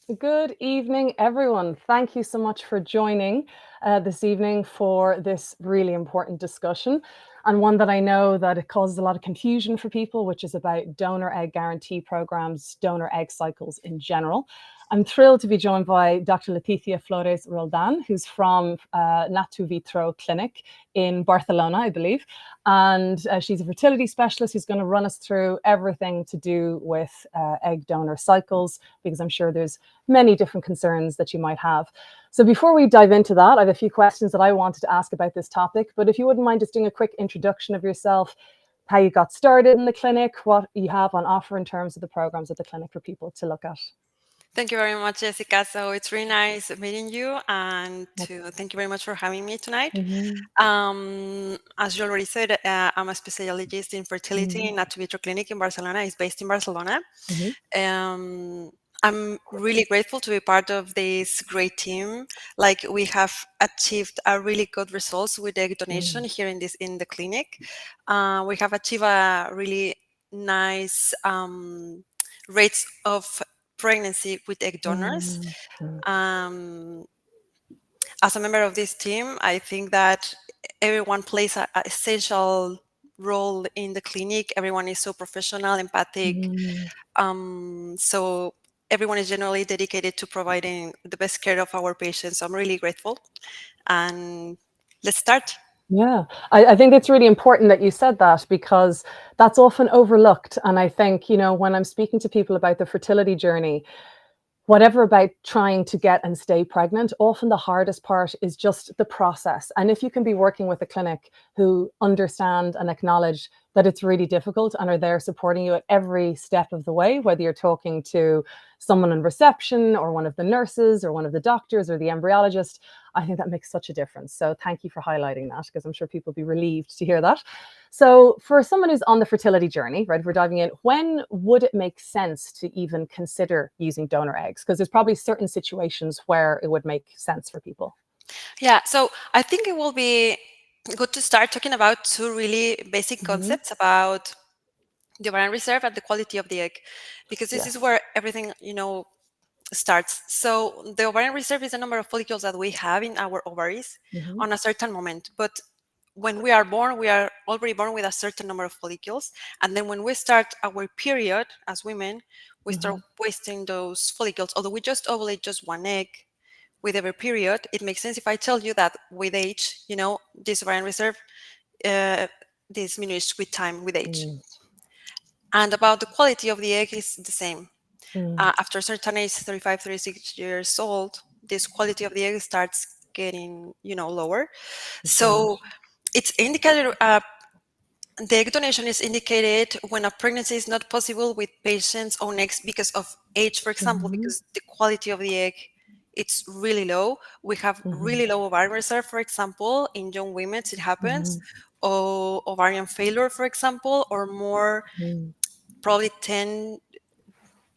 Good evening, everyone. Thank you so much for joining this evening for this really important discussion, and one that I know that it causes a lot of confusion for people, which is about donor egg guarantee programs, donor egg cycles in general. I'm thrilled to be joined by Dr. Leticia Flores Roldan, who's from NatuVitro Clinic in Barcelona, I believe. And she's a fertility specialist who's going to run us through everything to do with egg donor cycles, because I'm sure there's many different concerns that you might have. So before we dive into that, I have a few questions that I wanted to ask about this topic. But if you wouldn't mind just doing a quick introduction of yourself, how you got started in the clinic, what you have on offer in terms of the programs at the clinic for people to look at. Thank you very much, Jessica. So it's really nice meeting you, and thank you very much for having me tonight. As you already said, I'm a specialist in fertility in NatuVitro Clinic in Barcelona. It's based in Barcelona. I'm really grateful to be part of this great team. Like, we have achieved a really good results with egg donation here in the clinic. We have achieved a really nice rates of pregnancy with egg donors. As a member of this team, I think that everyone plays an essential role in the clinic. Everyone is so professional, empathic. So everyone is generally dedicated to providing the best care of our patients. So I'm really grateful. And let's start. Yeah, I think it's really important that you said that, because that's often overlooked. And I think, when I'm speaking to people about the fertility journey, whatever about trying to get and stay pregnant, often the hardest part is just the process. And if you can be working with a clinic who understand and acknowledge that it's really difficult and are there supporting you at every step of the way, whether you're talking to someone in reception or one of the nurses or one of the doctors or the embryologist, I think that makes such a difference. So thank you for highlighting that, because I'm sure people will be relieved to hear that. So for someone who's on the fertility journey, right, if we're diving in, when would it make sense to even consider using donor eggs? Because there's probably certain situations where it would make sense for people. Yeah, so I think it will be good to start talking about two really basic concepts about the ovarian reserve and the quality of the egg, because this is where everything, starts. So the ovarian reserve is the number of follicles that we have in our ovaries on a certain moment. But when we are born, we are already born with a certain number of follicles. And then when we start our period as women, we start wasting those follicles. Although we just ovulate just one egg with every period, it makes sense if I tell you that with age, this ovarian reserve diminishes with time, with age. And about the quality of the egg is the same. After a certain age, 35, 36 years old, this quality of the egg starts getting, lower. So it's indicated, the egg donation is indicated when a pregnancy is not possible with patient's own eggs because of age, for example, because the quality of the egg, it's really low. We have really low ovarian reserve, for example, in young women, it happens, or ovarian failure, for example, or more, probably 10,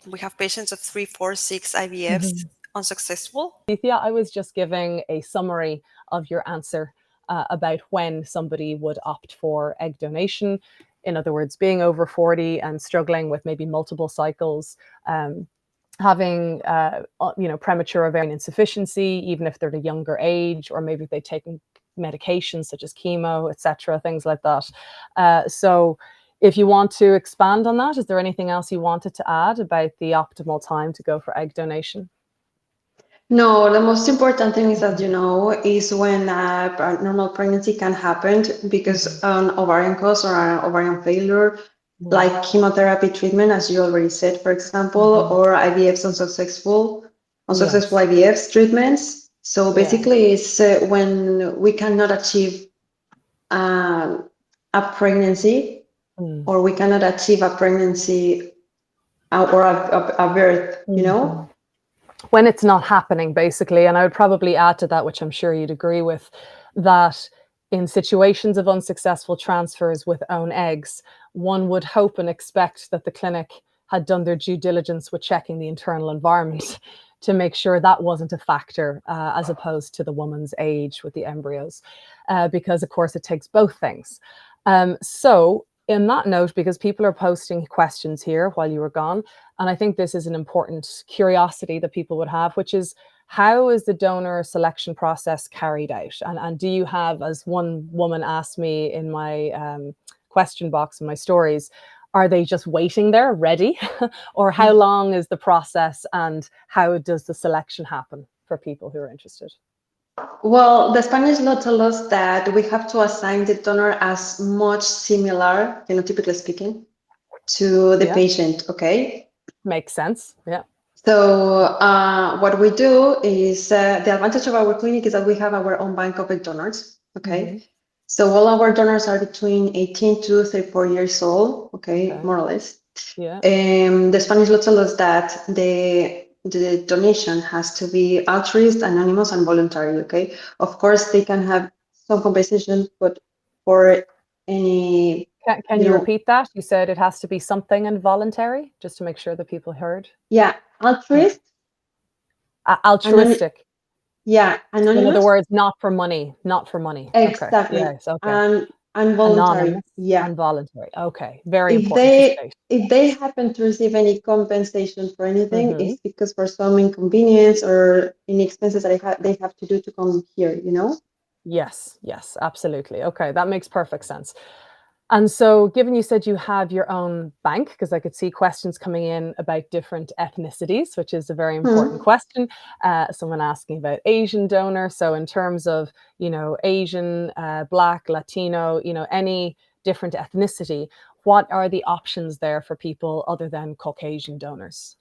we have patients of 3, 4, 6 IVFs unsuccessful. Yeah, I was just giving a summary of your answer about when somebody would opt for egg donation. In other words, being over 40 and struggling with maybe multiple cycles, having premature ovarian insufficiency, even if they're at a younger age, or maybe if they've taken medications such as chemo, etc., things like that. So if you want to expand on that, is there anything else you wanted to add about the optimal time to go for egg donation? No, the most important thing is that is when a normal pregnancy can happen, because an ovarian cause or an ovarian failure, like chemotherapy treatment, as you already said, for example, or IVFs unsuccessful IVFs treatments. So basically, it's when we cannot achieve a pregnancy, or we cannot achieve a pregnancy or a birth, When it's not happening, basically. And I would probably add to that, which I'm sure you'd agree with, that in situations of unsuccessful transfers with own eggs, one would hope and expect that the clinic had done their due diligence with checking the internal environment to make sure that wasn't a factor, as opposed to the woman's age with the embryos, because of course it takes both things. So in that note, because people are posting questions here while you were gone, and I think this is an important curiosity that people would have, which is, how is the donor selection process carried out? And do you have, as one woman asked me in my question box in my stories, are they just waiting there ready? Or how long is the process, and how does the selection happen for people who are interested? Well, the Spanish law tells us that we have to assign the donor as much similar, phenotypically speaking, to the patient, okay? Makes sense, yeah. So what we do is, the advantage of our clinic is that we have our own bank of donors, okay? So all our donors are between 18 to 34 years old, okay, more or less. Yeah. The Spanish law tells us that the donation has to be altruist, anonymous, and voluntary, okay? Of course, they can have some compensation, but for any... Can you repeat that? You said it has to be something and voluntary, just to make sure that people heard. Yeah, altruist. Altruistic. Yeah, anonymous. In other words, not for money, not for money. Exactly. Okay. Yes, okay. And voluntary. Anonymous, yeah. And voluntary. Okay, very important to state. If they happen to receive any compensation for anything, it's because for some inconvenience or any expenses that they have to do to come here, you know? Yes, yes, absolutely. Okay, that makes perfect sense. And so, given you said you have your own bank, because I could see questions coming in about different ethnicities, which is a very important question. Someone asking about Asian donor. So in terms of, you know, Asian, Black, Latino, you know, any different ethnicity, what are the options there for people other than Caucasian donors?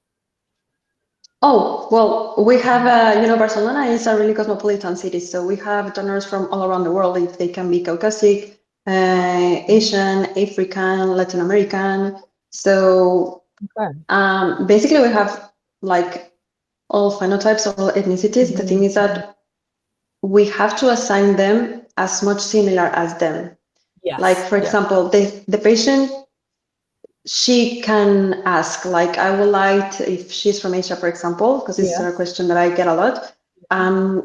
Oh, well, we have, you know, Barcelona is a really cosmopolitan city. So we have donors from all around the world, if they can be Caucasic, Asian, African, Latin American. So basically we have like all phenotypes, all ethnicities. The thing is that we have to assign them as much similar as them. Yes. Like, for example, the patient, she can ask, like, I would like to, if she's from Asia, for example, because this is a question that I get a lot,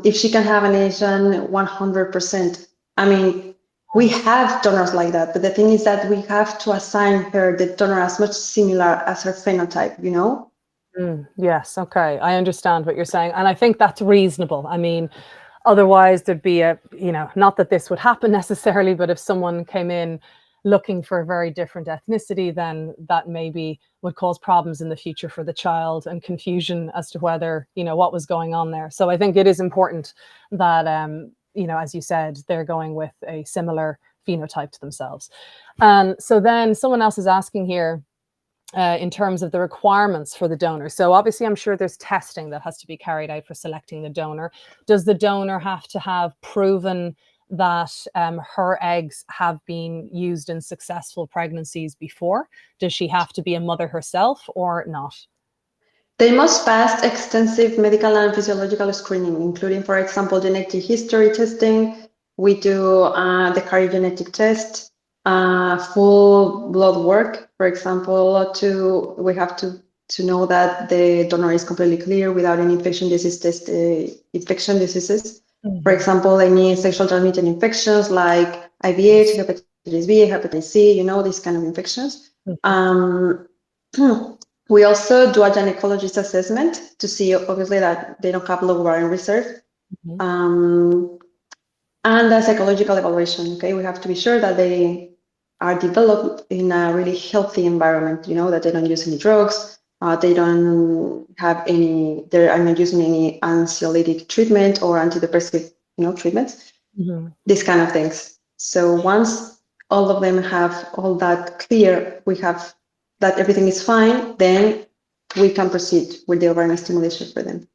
if she can have an Asian 100%. I mean, we have donors like that, but the thing is that we have to assign her the donor as much similar as her phenotype, you know? Yes, okay, I understand what you're saying. And I think that's reasonable. I mean, otherwise there'd be a, you know, not that this would happen necessarily, but if someone came in looking for a very different ethnicity, then that maybe would cause problems in the future for the child and confusion as to whether, you know, what was going on there. So I think it is important that, you know, as you said, they're going with a similar phenotype to themselves. And so then someone else is asking here, in terms of the requirements for the donor. So obviously, I'm sure there's testing that has to be carried out for selecting the donor. Does the donor have to have proven that her eggs have been used in successful pregnancies before? Does she have to be a mother herself or not? They must pass extensive medical and physiological screening, including, for example, genetic history testing. We do the karyogenetic test, full blood work, for example, we have to know that the donor is completely clear without any infection diseases. For example, any sexual transmitted infections like IVF, hepatitis B, hepatitis C, you know, these kind of infections. We also do a gynecologist assessment to see, obviously, that they don't have low ovarian reserve. And a psychological evaluation, okay? We have to be sure that they are developed in a really healthy environment, you know, that they don't use any drugs, they don't have any, they are not using any anxiolytic treatment or antidepressive, you know, treatments, these kind of things. So once all of them have all that clear, we have that everything is fine, then we can proceed with the ovarian stimulation for them.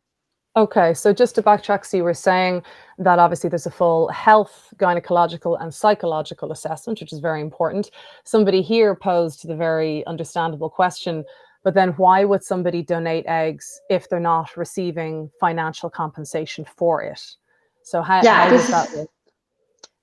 Okay, so just to backtrack, so you were saying that obviously there's a full health, gynecological and psychological assessment, which is very important. Somebody here posed the very understandable question, but then why would somebody donate eggs if they're not receiving financial compensation for it? So how does that work?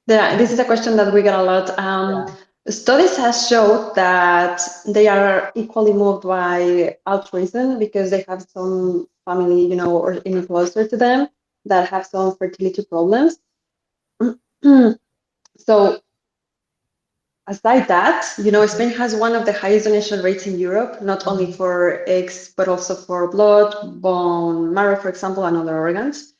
This is a question that we get a lot. Studies have showed that they are equally moved by altruism because they have some family, you know, or any closer to them that have some fertility problems. So aside that, Spain has one of the highest donation rates in Europe, not only for eggs, but also for blood, bone marrow, for example, and other organs,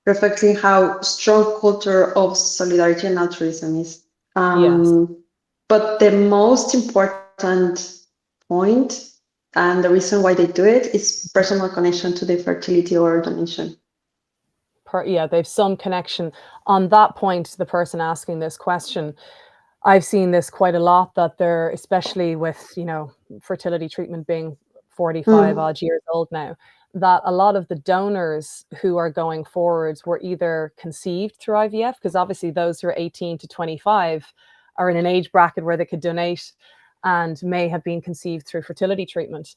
reflecting how strong culture of solidarity and altruism is. But the most important point and the reason why they do it is personal connection to the fertility or donation. They've some connection. On that point, the person asking this question, I've seen this quite a lot, that they're, especially with, fertility treatment being 45 odd years old now, that a lot of the donors who are going forwards were either conceived through IVF, because obviously those who are 18 to 25 are in an age bracket where they could donate and may have been conceived through fertility treatment,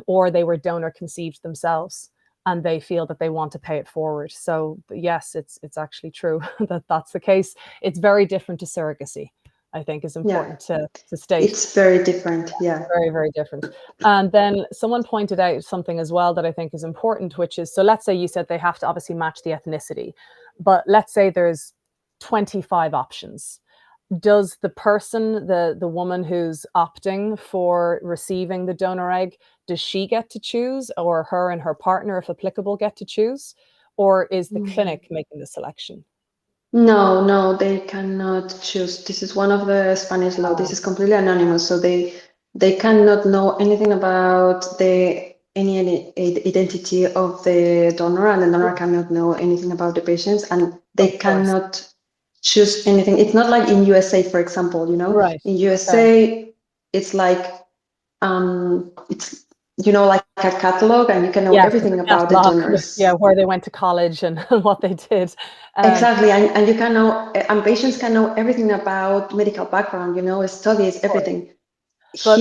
or they were donor conceived themselves and they feel that they want to pay it forward. So yes, it's actually true that that's the case. It's very different to surrogacy, I think is important to state. It's very different, yeah. Very, very different. And then someone pointed out something as well that I think is important, which is, so let's say you said they have to obviously match the ethnicity, but let's say there's 25 options. Does the person, the woman who's opting for receiving the donor egg, does she get to choose, or her and her partner, if applicable, get to choose? Or is the clinic making the selection? No, they cannot choose. This is one of the Spanish law. This is completely anonymous. So they cannot know anything about any identity of the donor, and the donor cannot know anything about the patients, and they cannot choose anything. It's not like in USA, for example, Right. In USA, it's like, it's, like a catalog, and you can know everything about the donors. Where they went to college and what they did. Exactly, and you can know, and patients can know everything about medical background, studies, everything. So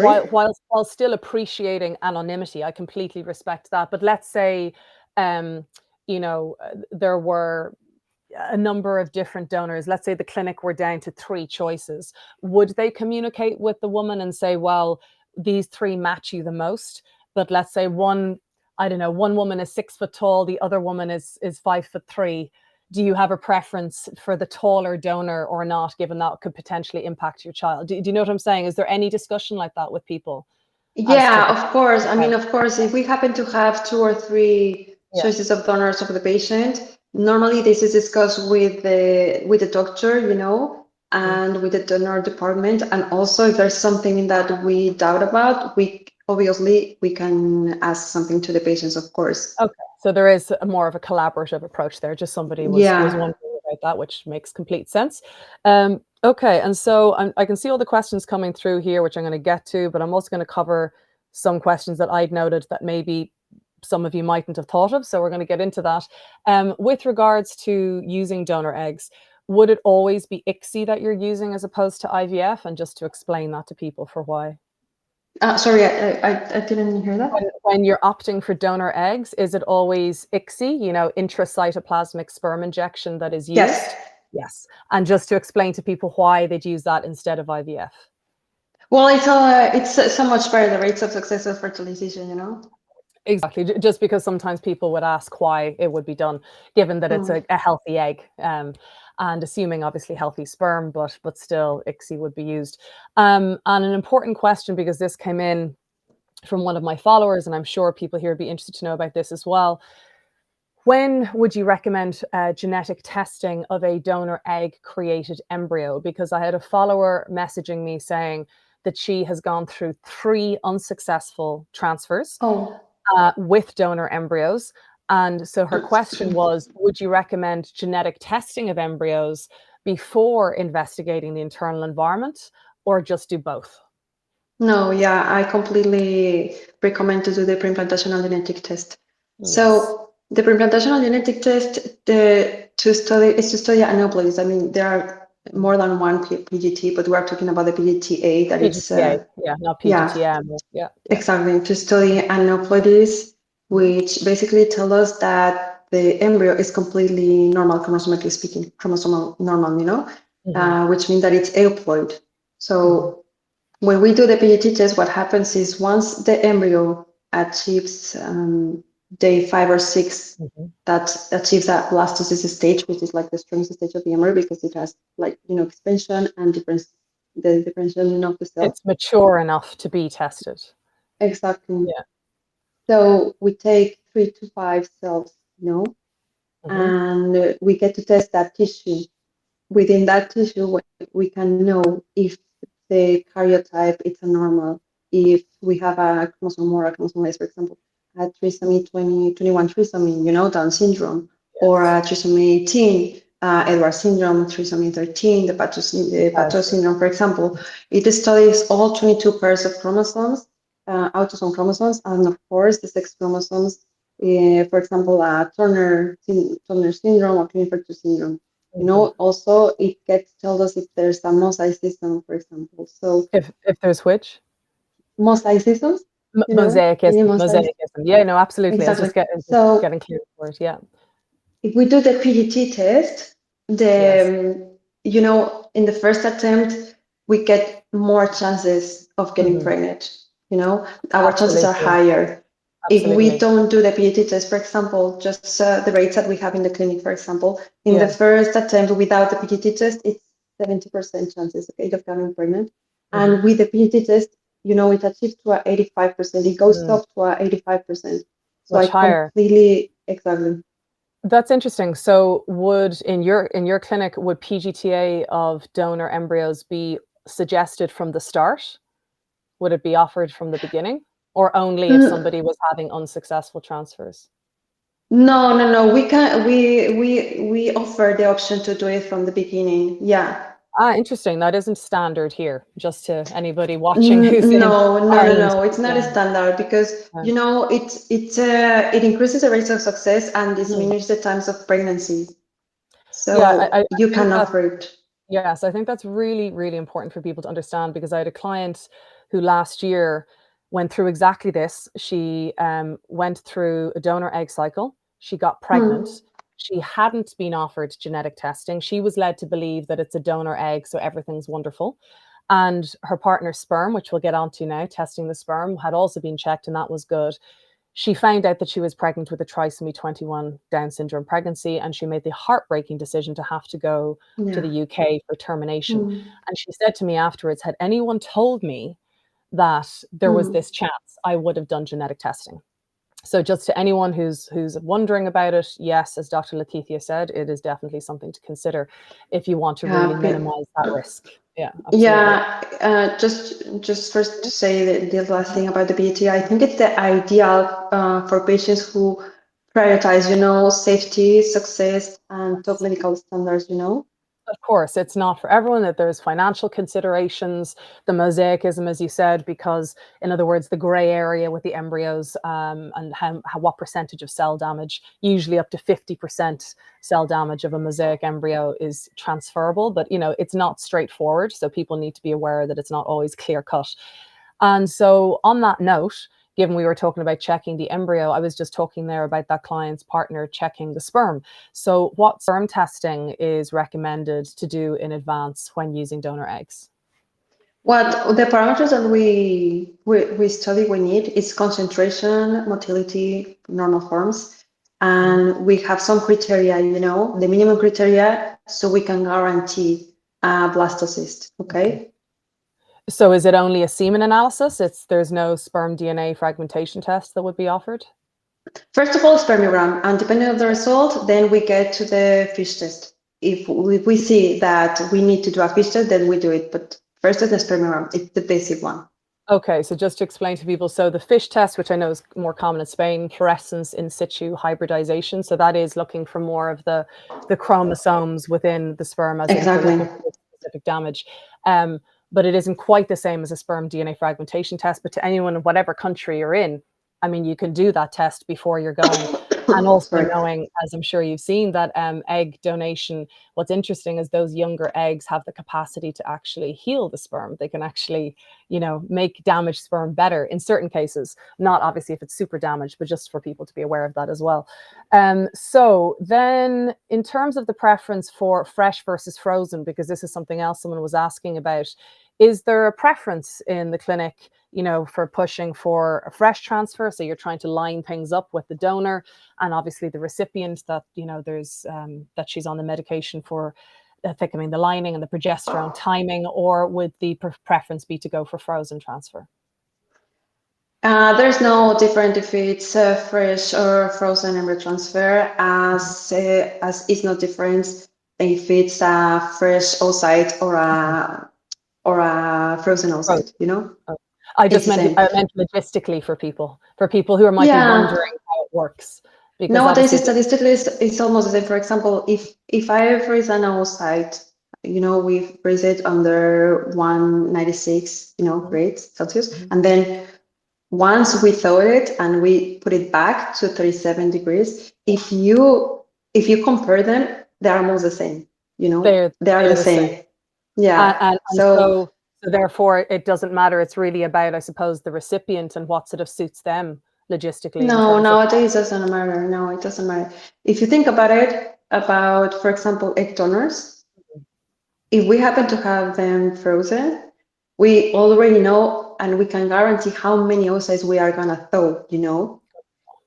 while still appreciating anonymity, I completely respect that. But let's say, there were a number of different donors. Let's say the clinic were down to 3 choices. Would they communicate with the woman and say, well, these 3 match you the most, but let's say one woman is 6 foot tall, the other woman is 5'3"? Do you have a preference for the taller donor or not, given that could potentially impact your child? Do you know what I'm saying? Is there any discussion like that with people? Yeah, of course. I mean, of course, if we happen to have 2 or 3 choices of donors of the patient, normally this is discussed with the doctor, and with the donor department. And also, if there's something that we doubt about, we can ask something to the patients, of course. Okay, so there is more of a collaborative approach there. Just somebody was wondering about that, which makes complete sense. Okay, and so I can see all the questions coming through here, which I'm going to get to, but I'm also going to cover some questions that I'd noted that maybe some of you mightn't have thought of. So we're going to get into that. With regards to using donor eggs, would it always be 𝐾𝐶 that you're using as opposed to IVF? And just to explain that to people for why. Sorry, I didn't hear that. When you're opting for donor eggs, is it always 𝐾𝐶, intracytoplasmic sperm injection that is used? Yes. And just to explain to people why they'd use that instead of IVF. Well, it's so much better, the rates of success of fertilization, Exactly. Just because sometimes people would ask why it would be done, given that it's a healthy egg, and assuming obviously healthy sperm, but still 𝐾𝐶 would be used. And an important question, because this came in from one of my followers, and I'm sure people here would be interested to know about this as well. When would you recommend genetic testing of a donor egg created embryo? Because I had a follower messaging me saying that she has gone through 3 unsuccessful transfers with donor embryos. And so her question was, would you recommend genetic testing of embryos before investigating the internal environment, or just do both? No, I completely recommend to do the preimplantational genetic test. Yes. So the preimplantational genetic test to study aneuploidies. I mean, there are more than one PGT, but we are talking about the PGTA. That PGTA, not PGTM. Yeah, exactly. To study aneuploidies, which basically tell us that the embryo is completely normal, chromosomically speaking, chromosomal normal, which means that it's euploid. So when we do the PGT test, what happens is once the embryo achieves day 5 or 6 that achieves that blastocyst stage, which is like the strongest stage of the embryo because it has like, expansion and the differentiation of the cells. It's mature enough to be tested. Exactly. Yeah. So we take 3 to 5 cells, and we get to test that tissue. Within that tissue, we can know if the karyotype is a normal, if we have a chromosome more, a chromosome less, for example, a trisomy 21 trisomy, Down syndrome, or a trisomy 18, Edwards syndrome, trisomy 13, the Pato syndrome, for example. It studies all 22 pairs of chromosomes, autosome chromosomes, and of course the sex chromosomes, for example, Turner syndrome or Klinefelter syndrome. Also it tells us if there's a mosaicism, for example. So if there's which? Mosaicisms? Mosaicism. Yeah, no, absolutely. Exactly. Getting clear for it, yeah. If we do the PGT test, in the first attempt, we get more chances of getting pregnant. Our chances are higher. Absolutely. If we don't do the PGT test, for example, just the rates that we have in the clinic, for example, in the first attempt without the PGT test, it's 70% chances of getting pregnant. And with the PGT test, it achieves to 85%. It goes up to 85%. So much higher. Exactly. That's interesting. So would in your clinic, would PGTA of donor embryos be suggested from the start? Would it be offered from the beginning, or only if somebody was having unsuccessful transfers? No. We offer the option to do it from the beginning. Yeah. Interesting. That isn't standard here, just to anybody watching who's No. It's not a standard because it increases the rates of success and diminishes the times of pregnancy. So you can offer it. Yes, I think that's really, really important for people to understand, because I had a client who last year went through exactly this. She went through a donor egg cycle. She got pregnant. She hadn't been offered genetic testing. She was led to believe that it's a donor egg, so everything's wonderful. And her partner's sperm, which we'll get onto now, testing the sperm, had also been checked, and that was good. She found out that she was pregnant with a trisomy 21 Down syndrome pregnancy, and she made the heartbreaking decision to have to go to the UK for termination. And she said to me afterwards, had anyone told me that there was this chance, I would have done genetic testing. So just to anyone who's wondering about it, yes, as Dr. Leticia said, it is definitely something to consider if you want to really minimize that risk. Yeah, absolutely. Yeah, just first to say the last thing about the PGT, I think it's the ideal for patients who prioritize, safety, success, and top medical standards, Of course, it's not for everyone, that there's financial considerations, the mosaicism, as you said, because in other words, the gray area with the embryos and what percentage of cell damage, usually up to 50% cell damage of a mosaic embryo is transferable, but it's not straightforward. So people need to be aware that it's not always clear cut. And so on that note, given we were talking about checking the embryo, I was just talking there about that client's partner checking the sperm. So what sperm testing is recommended to do in advance when using donor eggs? What the parameters that we study we need is concentration, motility, normal forms, and we have some criteria, the minimum criteria, so we can guarantee blastocyst. Okay. So is it only a semen analysis? There's no sperm DNA fragmentation test that would be offered? First of all, spermiogram, and depending on the result, then we get to the fish test. If we see that we need to do a fish test, then we do it. But first is the spermiogram. It's the basic one. Okay, so just to explain to people, so the fish test, which I know is more common in Spain, fluorescence in situ hybridization. So that is looking for more of the chromosomes within the sperm, as exactly. in specific damage. But it isn't quite the same as a sperm DNA fragmentation test. But to anyone in whatever country you're in, I mean, you can do that test before you're going. And also knowing, as I'm sure you've seen, that egg donation, what's interesting is those younger eggs have the capacity to actually heal the sperm. They can actually, make damaged sperm better in certain cases, not obviously if it's super damaged, but just for people to be aware of that as well. So then in terms of the preference for fresh versus frozen, because this is something else someone was asking about, Is there a preference in the clinic, for pushing for a fresh transfer? So you're trying to line things up with the donor and obviously the recipient, that, there's that she's on the medication for thickening the lining and the progesterone timing, or would the preference be to go for frozen transfer? There's no difference if it's fresh or frozen embryo transfer, as is no difference if it's a fresh oocyte or a frozen oocyte. I meant logistically for people who might be wondering how it works. Because nowadays, statistically, it's almost the same. For example, if I freeze an oocyte, we freeze it under 196, grades Celsius, and then once we thaw it and we put it back to 37 degrees, if you compare them, they're almost the same. They're the same. Yeah. And so therefore, it doesn't matter. It's really about, I suppose, the recipient and what sort of suits them logistically. No, nowadays it doesn't matter. No, it doesn't matter. If you think about it, for example, egg donors, if we happen to have them frozen, we already know and we can guarantee how many oocytes we are going to thaw.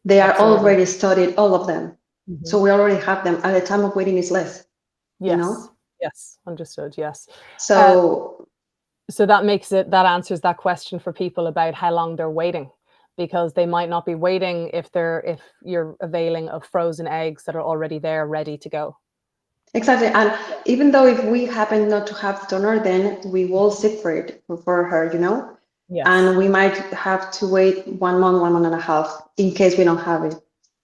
They are already studied, all of them. So we already have them, and the time of waiting is less. Yes. Yes, understood. Yes. So that answers that question for people about how long they're waiting, because they might not be waiting if you're availing of frozen eggs that are already there, ready to go. Exactly. And even though if we happen not to have the donor, then we will seek for it for her, Yes. And we might have to wait 1 month, 1 month and a half in case we don't have it.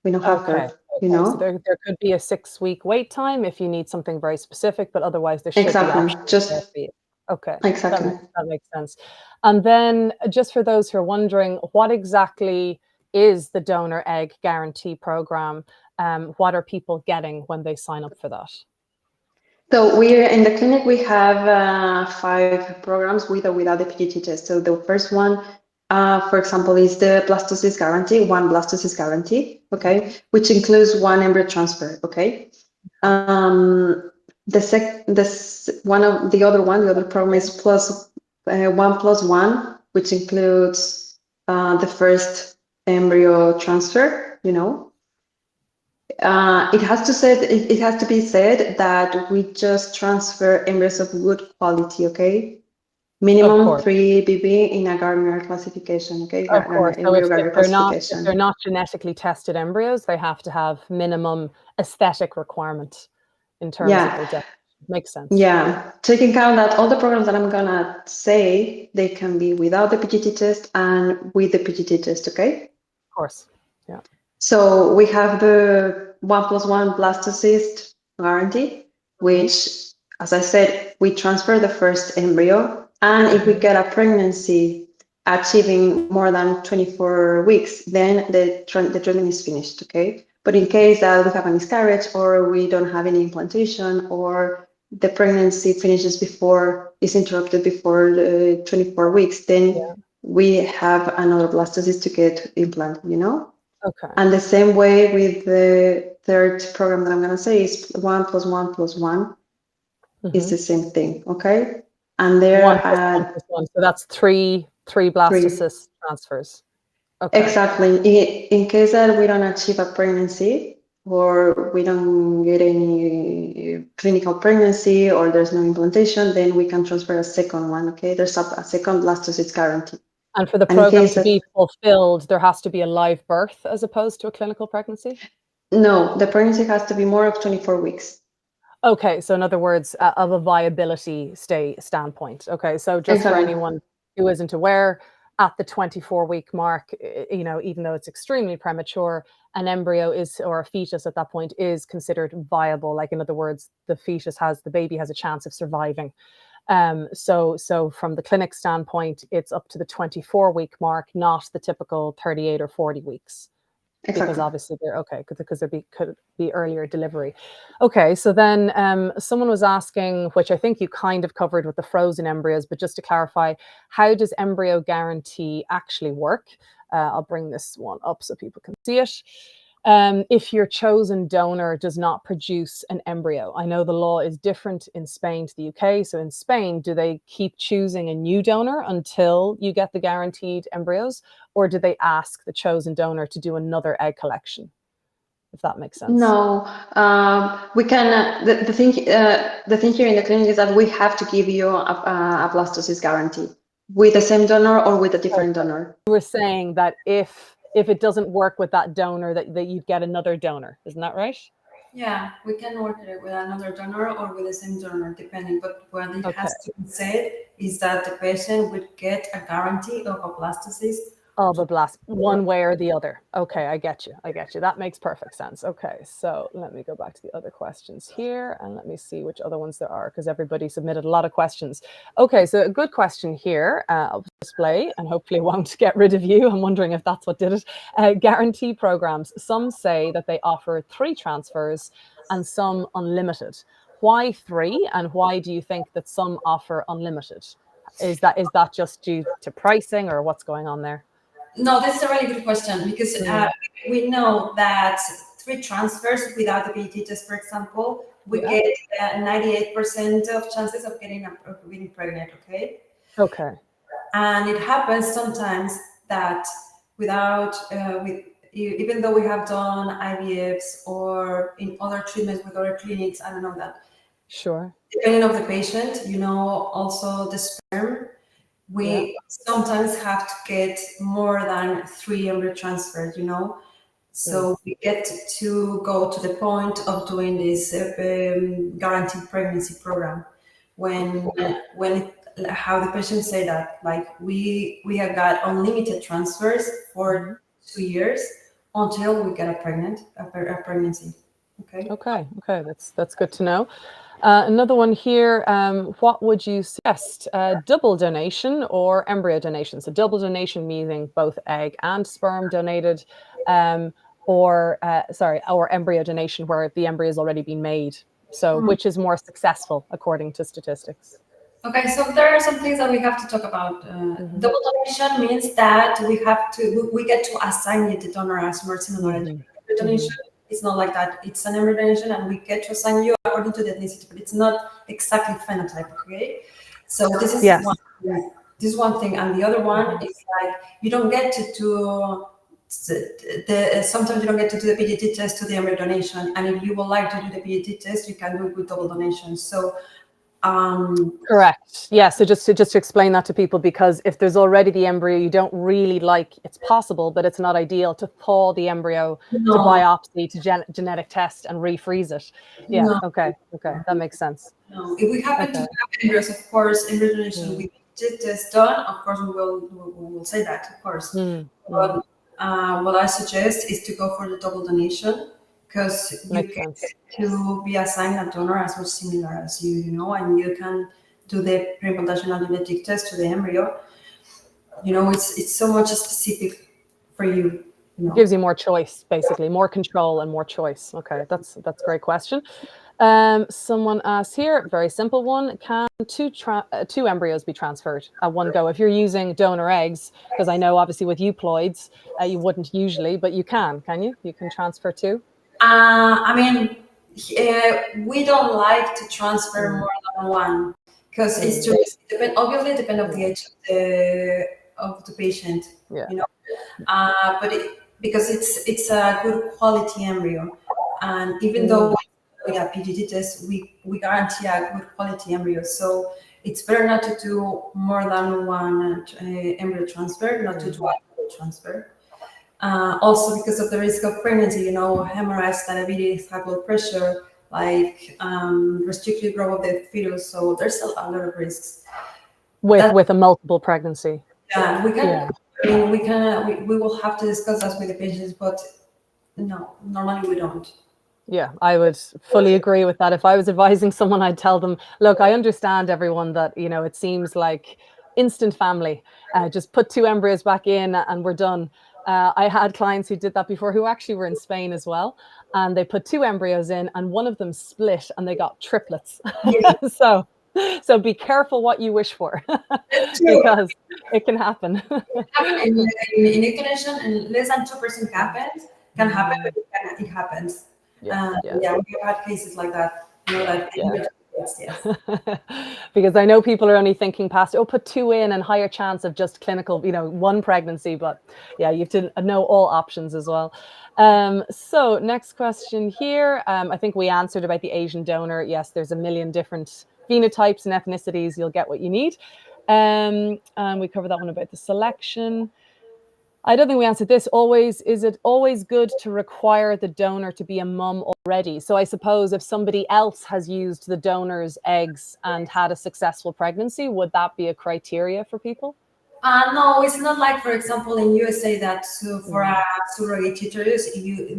We don't have her. So there could be a 6-week wait time if you need something very specific, but otherwise there should be options there for you. Okay. Exactly. That makes sense. And then just for those who are wondering, what exactly is the donor egg guarantee program? What are people getting when they sign up for that? So we're in the clinic, we have 5 programs with or without the PGT test. So the first one, for example, is the blastocyst guarantee, 1 blastocyst guarantee, okay, which includes 1 embryo transfer, okay. The other program is plus 1+1, which includes the first embryo transfer. It has to be said that we just transfer embryos of good quality, okay? Minimum 3 BB in a Gardner classification, okay? Of course. So if they're not genetically tested embryos, they have to have minimum aesthetic requirement in terms of the depth. Makes sense. Yeah, taking account that all the programs that I'm gonna say, they can be without the PGT test and with the PGT test, okay? Of course, yeah. So we have the 1+1 blastocyst guarantee, which, as I said, we transfer the first embryo, and if we get a pregnancy achieving more than 24 weeks, then the treatment is finished, okay? But in case that we have a miscarriage, or we don't have any implantation, or the pregnancy is interrupted before the 24 weeks, then we have another blastocyst to get implanted, Okay. And the same way with the third program that I'm going to say is 1+1+1 is the same thing, okay? And there 1+1+1. So that's three blastocyst transfers. Okay. Exactly. In case that we don't achieve a pregnancy, or we don't get any clinical pregnancy, or there's no implantation, then we can transfer a second one, okay? There's a second blastocyst guarantee. And for the program to be fulfilled, there has to be a live birth as opposed to a clinical pregnancy? No, the pregnancy has to be more of 24 weeks. Okay, so in other words, of a viability standpoint. Okay, so just for anyone who isn't aware, at the 24-week mark, even though it's extremely premature, an embryo or a fetus at that point is considered viable. Like, in other words, the baby has a chance of surviving. So from the clinic standpoint, it's up to the 24-week mark, not the typical 38 or 40 weeks. Exactly. Because obviously because there could be earlier delivery. Okay, so then someone was asking, which I think you kind of covered with the frozen embryos, but just to clarify, how does embryo guarantee actually work? I'll bring this one up so people can see it. if your chosen donor does not produce an embryo. I know the law is different in Spain to the UK. So in Spain, do they keep choosing a new donor until you get the guaranteed embryos, or do they ask the chosen donor to do another egg collection? If that makes sense. No, we can. The thing here in the clinic is that we have to give you a blastocyst guarantee with the same donor or with a different donor. You were saying that if it doesn't work with that donor, that you'd get another donor. Isn't that right? Yeah, we can work it with another donor or with the same donor, depending. But what it has to be said is that the patient would get a guarantee of a blastocyst. Of a blast, one way or the other. Okay, I get you. That makes perfect sense. Okay, so let me go back to the other questions here and let me see which other ones there are, because everybody submitted a lot of questions. Okay, so a good question here. I'll display and hopefully won't get rid of you. I'm wondering if that's what did it. Guarantee programs. Some say that they offer 3 transfers and some unlimited. Why 3, and why do you think that some offer unlimited? Is that just due to pricing, or what's going on there? No, this is a really good question, because we know that 3 transfers without the PGT test, for example, we get 98% of chances of getting pregnant. Okay. And it happens sometimes that without even though we have done IVFs or in other treatments with other clinics, I don't know that. Sure. Depending on the patient, also the sperm. We sometimes have to get more than 3 embryo transfers, So we get to go to the point of doing this guaranteed pregnancy program. How the patients say that, like we have got unlimited transfers for 2 years until we get a pregnancy. Okay. That's good to know. Another one here, what would you suggest, double donation or embryo donation? So double donation meaning both egg and sperm donated, or embryo donation where the embryo has already been made. So which is more successful according to statistics? Okay, so there are some things that we have to talk about. Double donation means that we get to assign the donor as nursing donation. Donation, it's not like that. It's an embryo donation, and we get to assign you according to the ethnicity, but it's not exactly phenotype. Okay, so this is one thing. This is one thing, and the other one is like you don't get to do sometimes you don't get to do the PGT test to the embryo donation, and if you would like to do the PGT test, you can do it with double donation. So. Correct. Yeah. So just to explain that to people, because if there's already the embryo, you don't really it's possible, but it's not ideal to thaw the embryo, to biopsy, to genetic test and refreeze it. Yeah. No. Okay. That makes sense. No. If we happen to have embryos, of course, embryo donation with PGT test done, of course, we will say that, of course. But what I suggest is to go for the double donation, because you get to be assigned a donor as much similar as you, and you can do the pre-implantational genetic test to the embryo. It's so much specific for you. It gives you more choice, basically, more control and more choice. Okay, that's a great question. Someone asked here, very simple one: can two embryos be transferred at one go? If you're using donor eggs, because I know obviously with euploids you wouldn't usually, but you can you? You can transfer 2. We don't like to transfer more than 1, because it's too risky. Obviously, it depends on the age of the patient. But because it's a good quality embryo, and even though we have PGT tests, we guarantee a good quality embryo. So it's better not to do more than 1 embryo transfer, not to do a transfer. Also because of the risk of pregnancy, hemorrhage, diabetes, high blood pressure, restricted growth of the fetus. So there's a lot of risks with a multiple pregnancy. Yeah, we can. We will have to discuss that with the patients, but no, normally we don't. Yeah, I would fully agree with that. If I was advising someone, I'd tell them, look, I understand everyone that it seems like instant family. Just put 2 embryos back in and we're done. I had clients who did that before, who actually were in Spain as well, and they put 2 embryos in and one of them split and they got triplets. So be careful what you wish for, because it can happen. In euthanasia, and less than 2% happens, can happen, but it happens. Yeah, Yeah, we've had cases like that. You know, that yes. Because I know people are only thinking past, oh, put 2 in and higher chance of just clinical, 1 pregnancy, but yeah, you have to know all options as well. So next question here. I think we answered about the Asian donor. Yes, there's a million different phenotypes and ethnicities. You'll get what you need. And we covered that one about the selection. I don't think we answered this. Is it always good to require the donor to be a mum already? So I suppose if somebody else has used the donor's eggs and had a successful pregnancy, would that be a criteria for people? No, it's not like, for example, in USA that for a surrogate uterus, the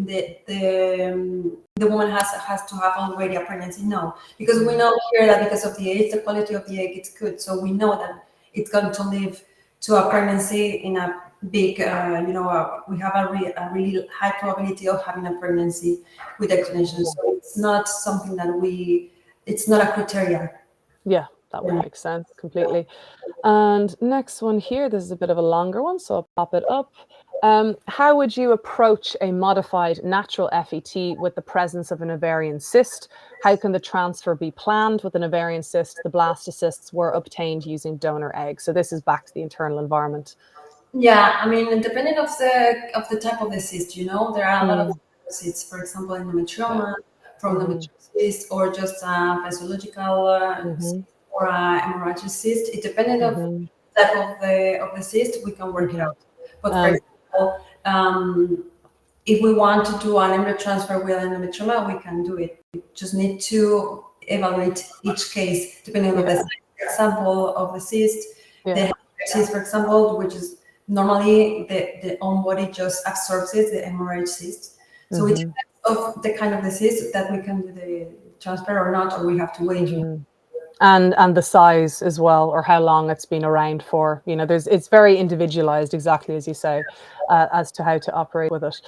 woman has to have already a pregnancy. No, because we know here that because of the age, the quality of the egg is good. So we know that it's going to live to a pregnancy in a big, we have a really high probability of having a pregnancy with egg donation. So it's not something that it's not a criteria. Yeah, that would make sense completely. And next one here, this is a bit of a longer one, so I'll pop it up. How would you approach a modified natural FET with the presence of an ovarian cyst? How can the transfer be planned with an ovarian cyst? The blastocysts were obtained using donor eggs. So this is back to the internal environment. Yeah, I mean, depending of the type of the cyst, there are a lot of cysts. For example, endometrioma, from the cyst, or just a physiological cyst, or a hemorrhagic cyst. It depending of the type of the cyst, we can work it out. But for example, if we want to do an embryo transfer with endometrioma, we can do it. We just need to evaluate each case depending on the example of the cyst. The cyst, for example, which is normally the own body just absorbs it, the hemorrhagic cyst. So it depends of the kind of the cyst that we can do the transfer or not, or we have to wait. And the size as well, or how long it's been around for. It's very individualized, exactly as you say, as to how to operate with it.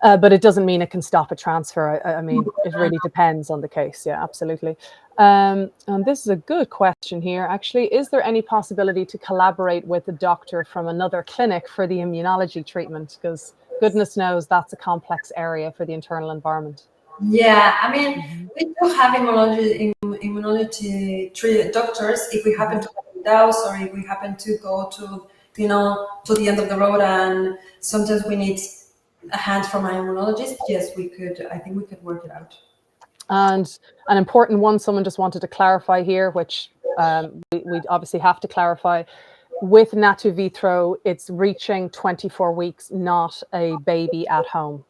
But it doesn't mean it can stop a transfer. I mean, it really depends on the case. Yeah, absolutely. And this is a good question here, actually. Is there any possibility to collaborate with a doctor from another clinic for the immunology treatment? Because goodness knows that's a complex area for the internal environment. Yeah, I mean, we do have immunology treated doctors if we happen to have doubts, or if we happen to go to the end of the road, and sometimes we need a hand from an immunologist. Yes, we could. I think we could work it out. And an important one, someone just wanted to clarify here, which we obviously have to clarify. With NatuVitro, it's reaching 24 weeks, not a baby at home.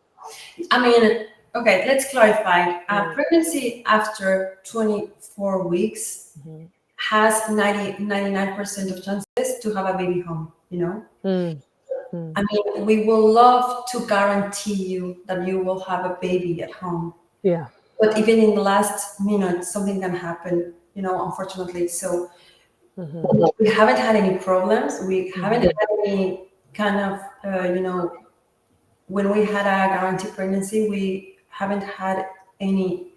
I mean, okay, let's clarify. Pregnancy after 24 weeks has 99% of chances to have a baby home, I mean, we will love to guarantee you that you will have a baby at home. Yeah. But even in the last minute, something can happen, unfortunately. So we haven't had any problems. We haven't had any kind of, when we had a guaranteed pregnancy, we haven't had any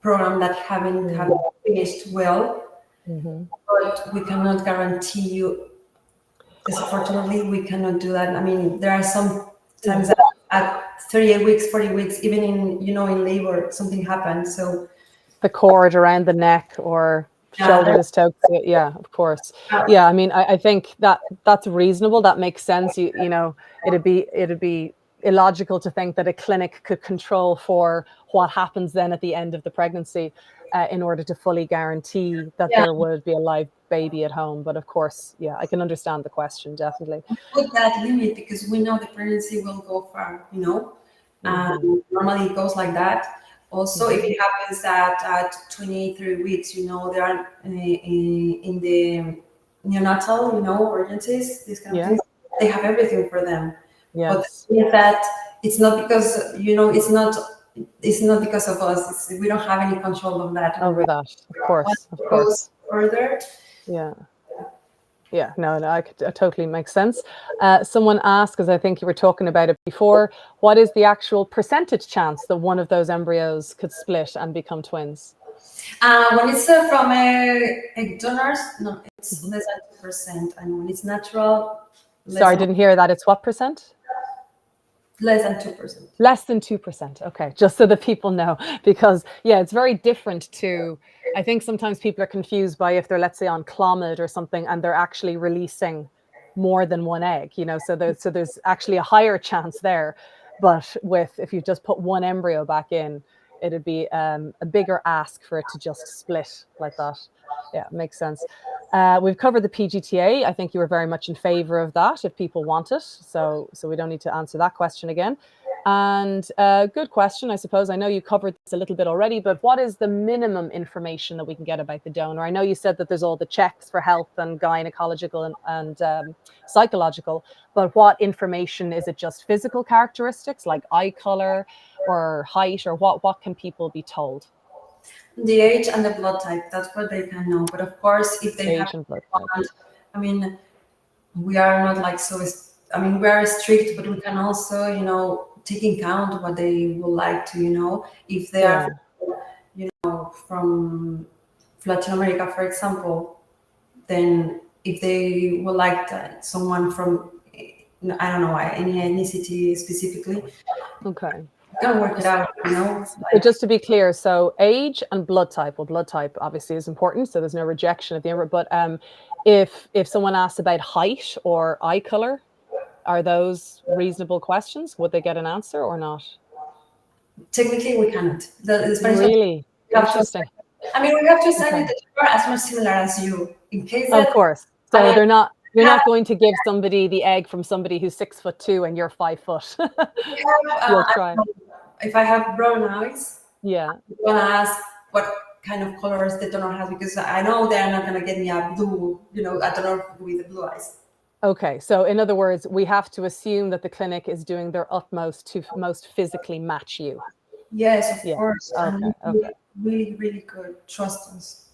program that haven't finished well. But we cannot guarantee you. Unfortunately, we cannot do that. I mean, there are some times that at 38 weeks, 40 weeks, even in labor, something happens. So the cord around the neck or shoulder dystocia. Yeah, of course. Yeah, I mean, I think that's reasonable. That makes sense. It'd be illogical to think that a clinic could control for what happens then at the end of the pregnancy in order to fully guarantee that there would be a live baby at home. But of course, yeah, I can understand the question, definitely. Put that limit, because we know the pregnancy will go far, normally it goes like that. Also, if it happens that at 23 weeks, they are in the neonatal, urgencies, these kind of things, they have everything for them. Yes. But that it's not because, it's not because of us. We don't have any control of that. Over that, of course. Goes further. Yeah, no, it totally makes sense. Someone asked, because I think you were talking about it before, what is the actual percentage chance that one of those embryos could split and become twins? When it's from egg donors, no, it's less than 2%. And when it's natural... Sorry, I didn't hear that. It's what percent? Less than 2%. Less than 2%. Okay, just so that people know, because yeah, it's very different to, I think sometimes people are confused by if they're, let's say, on Clomid or something, and they're actually releasing more than one egg, you know, so there's actually a higher chance there. But if you just put one embryo back in, it'd be a bigger ask for it to just split like that. Yeah, makes sense. We've covered the PGTA. I think you were very much in favor of that if people want it. So we don't need to answer that question again. And good question, I suppose. I know you covered this a little bit already, but what is the minimum information that we can get about the donor? I know you said that there's all the checks for health and gynecological and psychological, but what information? Is it just physical characteristics like eye color or height, or what can people be told? The age and the blood type, that's what they can know. But of course, if they Age and blood type. I mean, we are not like so, I mean, we are strict, but we can also, you know, take in count what they would like to, you know, if they are, you know, from Latin America, for example, then if they would like someone from, I don't know, any ethnicity specifically. Okay. Can work it out, you know. But just to be clear, so age and blood type. Well, blood type obviously is important, so there's no rejection at the end. But if someone asks about height or eye color, are those reasonable questions? Would they get an answer or not? Technically, we cannot. The Spanish really interesting. I mean, we have to say that they are as much similar as you, in case. Of course. So they're not. You're not going to give somebody the egg from somebody who's 6'2" and you're 5 foot. You'll try. If I have brown eyes, yeah, I'm gonna ask what kind of colors the donor has, because I know they're not gonna get me a blue, you know, a donor with blue eyes. Okay, so in other words, we have to assume that the clinic is doing their utmost to most physically match you. Yes, of course. Okay. Really, really good. Trust us.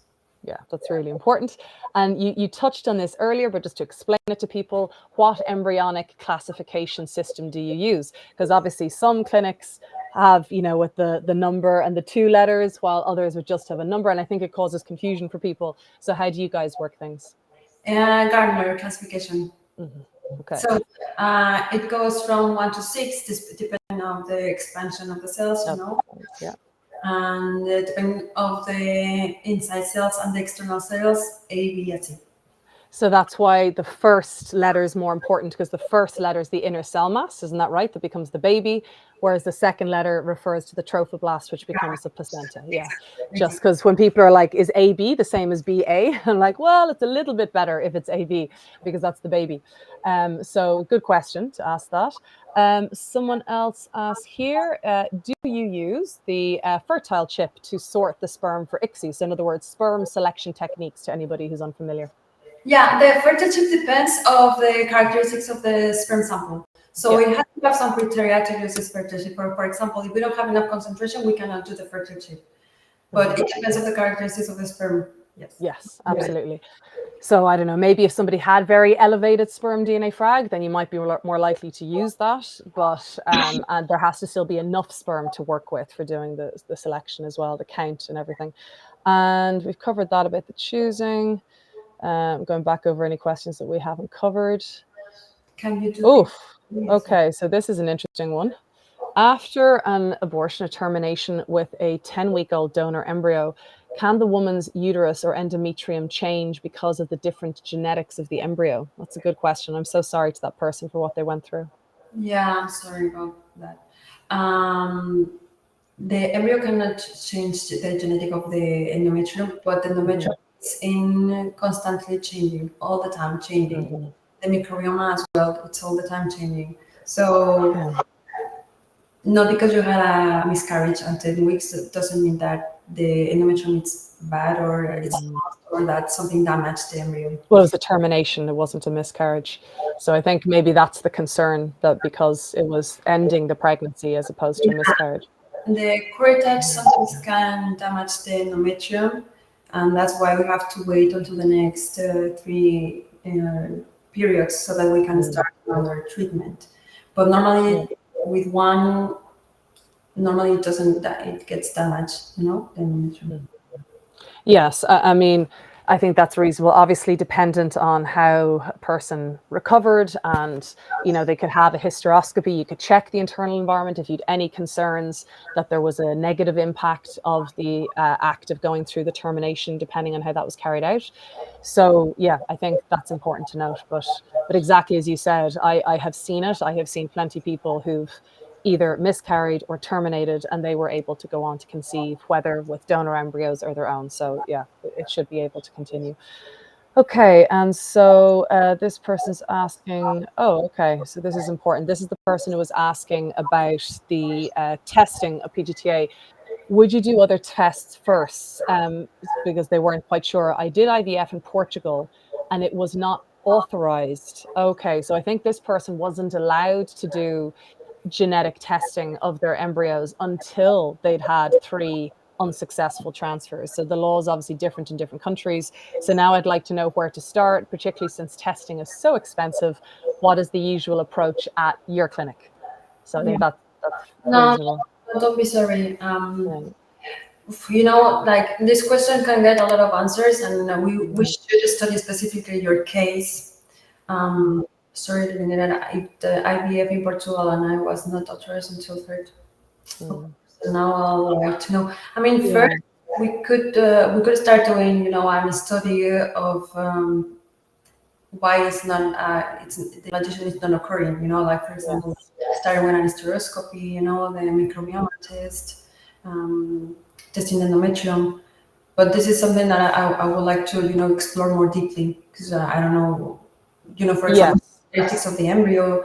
Yeah, that's really important. And you touched on this earlier, but just to explain it to people, what embryonic classification system do you use? Because obviously some clinics have, you know, with the number and the 2 letters, while others would just have a number. And I think it causes confusion for people. So how do you guys work things? Gardner classification. Mm-hmm. Okay. So it goes from 1 to 6, depending on the expansion of the cells, you know. Yeah. And depending of the inside cells and the external cells, A, B, and C. So that's why the first letter is more important, because the first letter is the inner cell mass, isn't that right? That becomes the baby, whereas the second letter refers to the trophoblast, which becomes the placenta. Yeah, just because when people are like, is AB the same as BA? I'm like, well, it's a little bit better if it's AB, because that's the baby. So good question to ask that. Someone else asked here, do you use the fertile chip to sort the sperm for ICSI? So in other words, sperm selection techniques, to anybody who's unfamiliar. Yeah, the fertile chip depends of the characteristics of the sperm sample. So we have to have some criteria to use this fertile chip. For example, if we don't have enough concentration, we cannot do the fertile chip. But it depends on the characteristics of the sperm. Yes, absolutely. So I don't know, maybe if somebody had very elevated sperm DNA frag, then you might be more likely to use that. But and there has to still be enough sperm to work with for doing the selection as well, the count and everything. And we've covered that about the choosing. Going back over any questions that we haven't covered. Can you do? Okay, so this is an interesting one. After an abortion or termination with a 10-week-old donor embryo, can the woman's uterus or endometrium change because of the different genetics of the embryo? That's a good question. I'm so sorry to that person for what they went through. Yeah, I'm sorry about that. The embryo cannot change the genetic of the endometrium, but the endometrium is constantly changing, all the time changing. The microbiome as well, it's all the time changing. So not because you had a miscarriage at 10 weeks, it doesn't mean that the endometrium is bad or it's lost or that something damaged the embryo. Well, it was a termination, it wasn't a miscarriage. So I think maybe that's the concern, that because it was ending the pregnancy as opposed to a miscarriage. The curettage sometimes can damage the endometrium, and that's why we have to wait until the next 3 periods so that we can start another treatment. But normally with one, normally it gets damaged, you know, the endometrium. Yes, I mean, I think that's reasonable. Obviously dependent on how a person recovered, and they could have a hysteroscopy. You could check the internal environment if you'd any concerns that there was a negative impact of the act of going through the termination, depending on how that was carried out. So yeah, I think that's important to note. But exactly as you said, I have seen it. I have seen plenty of people who've either miscarried or terminated, and they were able to go on to conceive, whether with donor embryos or their own. So yeah, it should be able to continue. Okay, and so this person's asking, oh, okay, so this is important. This is the person who was asking about the testing of PGTA. Would you do other tests first? Because they weren't quite sure. I did IVF in Portugal and it was not authorized. Okay, so I think this person wasn't allowed to do genetic testing of their embryos until they'd had 3 unsuccessful transfers. So the law is obviously different in different countries. So now I'd like to know where to start, particularly since testing is so expensive. What is the usual approach at your clinic? So I think that's reasonable. No, don't be sorry. Like this question can get a lot of answers, and we should study specifically your case. Sorry, the IVF in Portugal, and I was not authorized until third. So now I'll like to know. I mean, first we could start doing a study of why it's not the dilatation is not occurring. Like for example, starting with an hysteroscopy, the microbiome test, testing endometrium. But this is something that I would like to explore more deeply, because I don't know, for example, genetics of the embryo.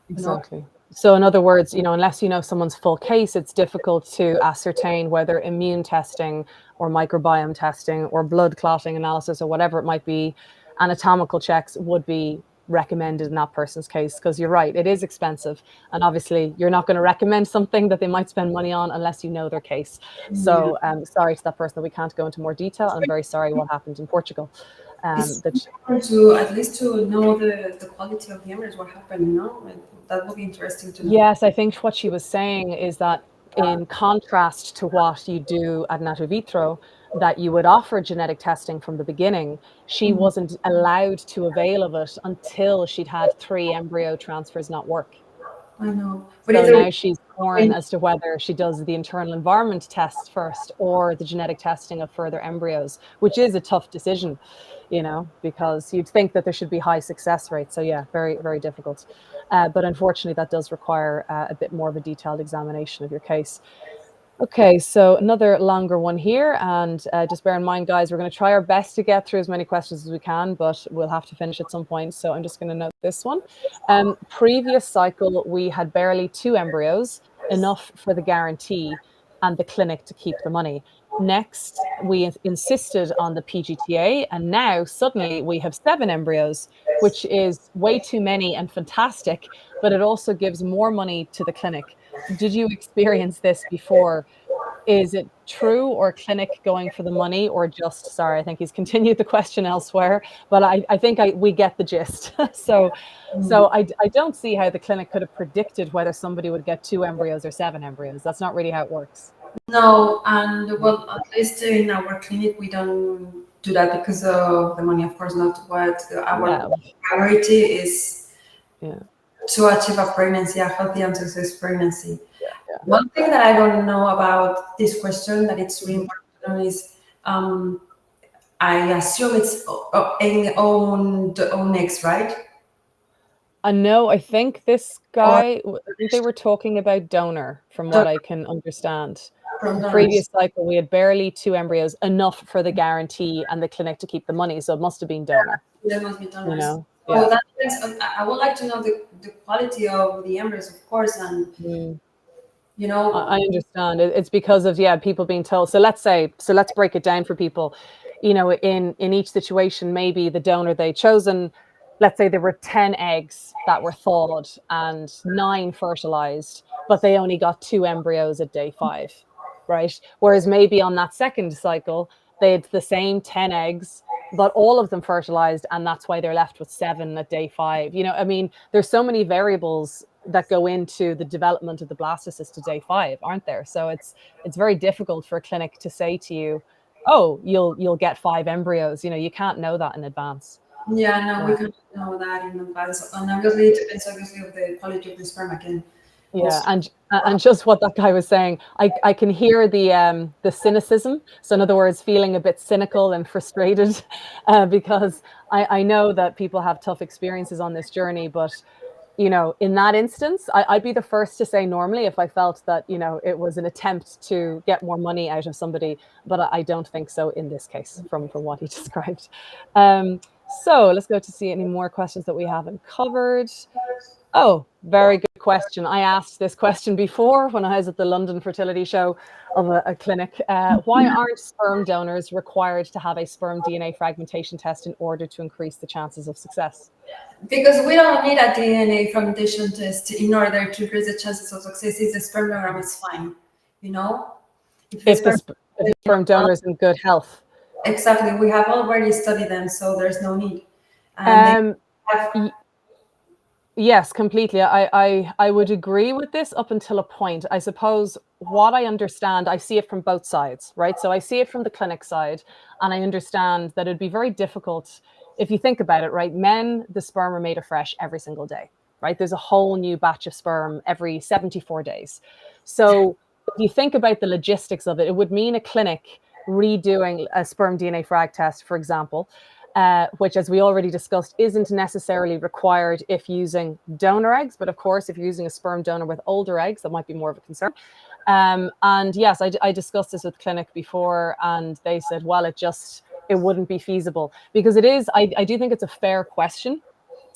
Exactly. So in other words, unless you know someone's full case, it's difficult to ascertain whether immune testing or microbiome testing or blood clotting analysis or whatever it might be, anatomical checks would be recommended in that person's case. Because you're right, it is expensive, and obviously you're not going to recommend something that they might spend money on unless you know their case. So sorry to that person that we can't go into more detail. I'm very sorry what happened in Portugal. It's important to at least to know the quality of the embryos, what happened, that would be interesting to know. Yes, I think what she was saying is that in contrast to what you do at NatuVitro, that you would offer genetic testing from the beginning, she wasn't allowed to avail of it until she'd had 3 embryo transfers not work. I know. But so now she's torn as to whether she does the internal environment test first or the genetic testing of further embryos, which is a tough decision, because you'd think that there should be high success rates. So yeah, very, very difficult. But unfortunately, that does require a bit more of a detailed examination of your case. Okay, so another longer one here, and just bear in mind, guys, we're going to try our best to get through as many questions as we can, but we'll have to finish at some point. So I'm just going to note this one. Previous cycle, we had barely 2 embryos, enough for the guarantee and the clinic to keep the money. Next, we insisted on the PGTA, and now suddenly we have 7 embryos, which is way too many and fantastic, but it also gives more money to the clinic. Did you experience this before? Is it true, or clinic going for the money, or just, sorry, I think he's continued the question elsewhere, but I think we get the gist. So I don't see how the clinic could have predicted whether somebody would get 2 embryos or 7 embryos. That's not really how it works. No, and well, at least in our clinic, we don't do that because of the money, of course, not what our priority is. To achieve a pregnancy, a healthy and successful pregnancy. One thing that I don't know about this question that it's really important to know is, I assume it's own eggs, right? No, I think this guy, I think they were talking about donor, from what I can understand. The previous cycle, we had barely 2 embryos, enough for the guarantee and the clinic to keep the money. So it must have been donor. That must be donors. Well, that means I would like to know the quality of the embryos, of course, and I understand. It's because of people being told. So let's break it down for people. In each situation, maybe the donor they'd chosen, let's say there were 10 eggs that were thawed and 9 fertilized, but they only got 2 embryos at day 5, right? Whereas maybe on that second cycle, they had the same 10 eggs, but all of them fertilized, and that's why they're left with 7 at day 5. There's so many variables that go into the development of the blastocyst to day 5, aren't there? So it's very difficult for a clinic to say to you, oh, you'll get 5 embryos. You know, you can't know that in advance. Yeah, no, we can't know that in advance. And obviously, it depends obviously of the quality of the sperm again. Yeah, and just what that guy was saying, I can hear the cynicism. So in other words, feeling a bit cynical and frustrated, because I know that people have tough experiences on this journey, but you know, in that instance, I'd be the first to say normally if I felt that, you know, it was an attempt to get more money out of somebody, but I don't think so in this case from what he described. So let's go to see any more questions that we haven't covered. Oh, very good question. I asked this question before when I was at the London fertility show of a clinic. Why aren't sperm donors required to have a sperm DNA fragmentation test in order to increase the chances of success? Because we don't need a DNA fragmentation test in order to increase the chances of success if the spermogram is fine, you know? If the sperm donor is in good health. Exactly. We have already studied them, so there's no need. Yes, completely. I would agree with this up until a point. I suppose what I understand, I see it from both sides, right? So I see it from the clinic side, and I understand that it'd be very difficult if you think about it, right? Men, the sperm are made afresh every single day, right? There's a whole new batch of sperm every 74 days. So if you think about the logistics of it, it would mean a clinic redoing a sperm DNA frag test, for example, which, as we already discussed, isn't necessarily required if using donor eggs. But of course, if you're using a sperm donor with older eggs, that might be more of a concern. And yes, I discussed this with clinic before, and they said, well, it wouldn't be feasible, because it is, I do think it's a fair question